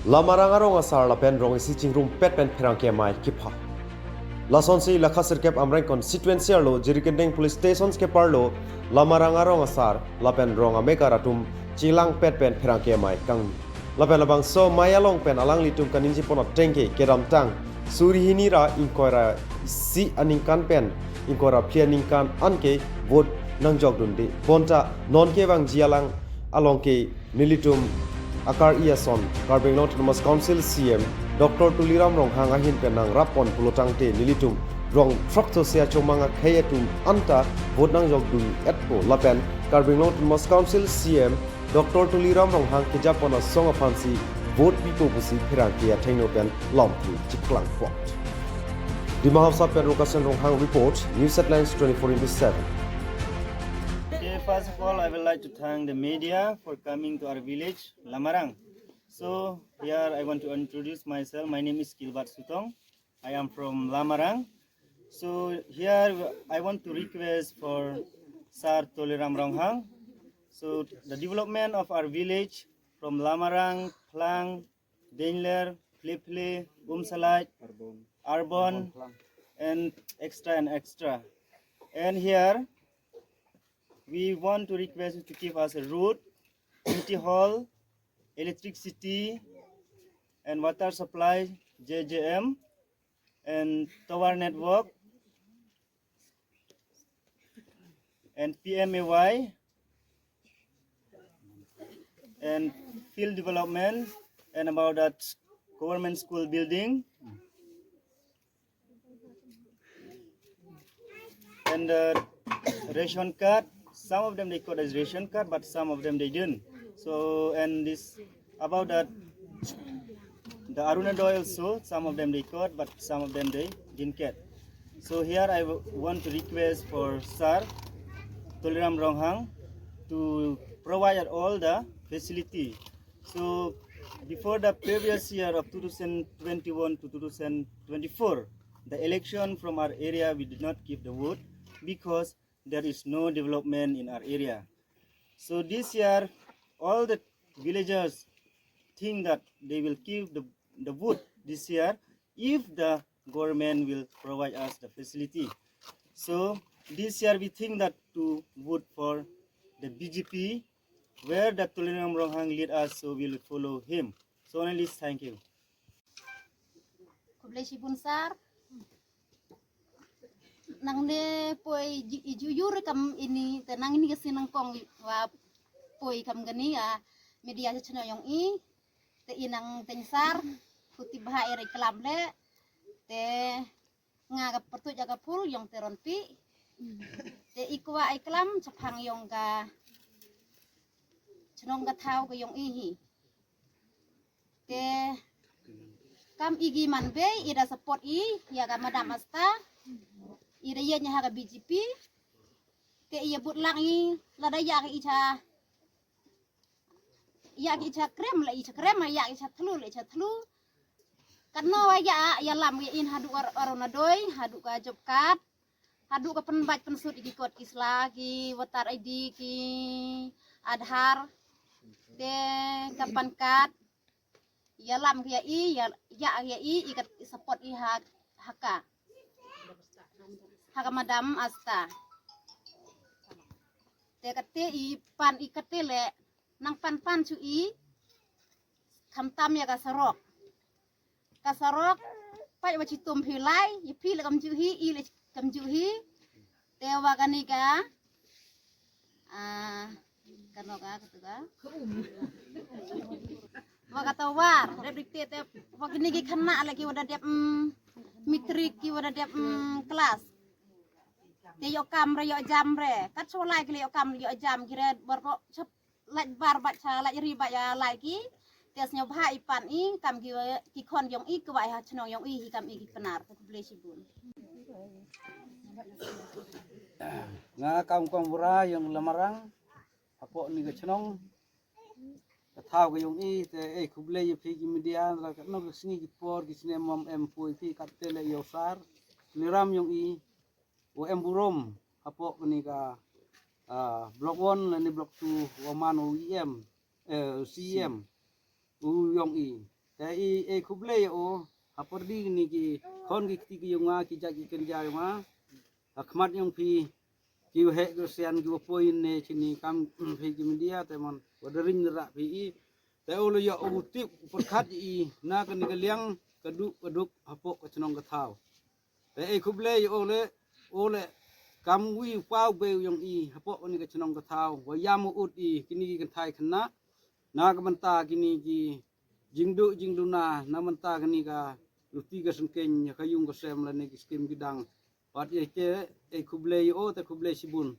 Lamarang asar la pen rong si chingrum pet pen perang ke mai kipha. Lason si la khasir kep amrang constituency lo jirikendeng police stations ke parlo lamarang asar la pen rong ameka ratum chilang pet pen perang ke mai kang la pen labang so mayalong pen alang litum kaninji pona tengke kedam tang surihini ra inkoira si aningkan pen inkora pianingkan anke vote nangjok dundi bonta non ke bang jialang alongke nilitum Akar Iason, Karbeng Autonomous Council CM, Dr. Tuliram Rong Hangahin Penang Rapon Pulotangte Nilitum, Rong Trakto Sia Chomanga Kayatum Anta, Vodnang Jogdun Etpo Lapen, Karbeng Autonomous Council CM, Dr. Tuliram Rong Hang Kijapona Songa Pansi, Vote Pipo Busi Pirankia Tengnopen, Lompu Chiklang Pot. The Mahawsa Pedrokasan Rong Hang Report, News Headlines 24/7. First of all, I would like to thank the media for coming to our village, Lamarang. So here I want to introduce myself. My name is Gilbert Sutong. I am from Lamarang. So here I want to request for Sar Toleram Ronghang. So the development of our village from Lamarang, Klang, Denler, Fliple, Umsalat, Arbon, and extra. And here we want to request you to give us a road, community hall, electricity, and water supply, JJM, and tower network, and PMAY, and field development, and about that government school building, and ration card. Some of them they call as ration card, but some of them they didn't. So, and this about that, the Arunadoi also, some of them they caught, but some of them they didn't get. So here I want to request for Sir Toliram Ronghang to provide all the facility. So before the previous year of 2021 to 2024, the election from our area we did not give the vote because there is no development in our area. So this year, all the villagers think that they will give the vote this year if the government will provide us the facility. So this year we think that to vote for the BGP, where the Tulinam Ronghang lead us, so we will follow him. So only this, thank you. Kublesi Bunsar nang ne poi jujur kam ini tenang ini kasi nang kong wa poi kam gani media channel yang te inang tengsar kuti baha ere klable te nga pertu jaga pul yang teronpi te ikwa iklam chapang yang ga chnong ga thau ga yang te kam igi manbe ida support ya ga madam asta ida ya nya ga BGP te iya but lang lada ya ga icha krem la icha krem ya icha tlu karena ya lam ya in hadu aronadoi hadu ka job card hadu ka penbat pensut di kod kisla ki watar ID ki adhar te kapan kad ya lam ya ikat support haka madam asta te kate pan ikate le nang pan cu kamtam ya kasarok pai wa citum hilai ya pi le kam ju hi te wa kanika kanoga katuga wa katawar dikte te wa kini ki khana lagi wada dep mitrik ki wada dep kelas te yo kam re yo jam re kat solai ki yo kam yo jam kira borko chep laj bar baca laj riba ya lagi tes nyoba ipan kam ki kon yong ku wa ha chno yong kam ki penar ku beli sibun nga kaum bura yang Lamarang apo ni ga chnong thao ga yong te ku beli phi ki media la ka no singi ki por ki sine mom em pui phi kat te le yo sar liram yong o em burom apo ni ga block 1 ni block 2 waman CM u yong แต่ไอ้คุบเล่โอฮัปดีนี่กีคนกีที่กียงว่ากีจักกีกันยาวมาขมัดยงพีกีเหกเซียนกีป่วยในชินีคำพีกีมีเดียแต่มันวัดรินระพีแต่โอเลยโอติปดคัดอีน่ากันนี่ก็เลี้ยงกระดุกฮัปกระชนองกระเท้าแต่ไอ้คุบเล่โอเลยกำวิวฟ้าเบลยงอีฮัปกนี่ก็ชนองกระเท้าว่ายามุอุดอีกินีกันไทยขณะนากัมันตากินีกีjingdu na namanta kani ka luti ka sengkeng ya kayung ka sem la ne skim gidang pat ye te e kuble yo te kuble sibun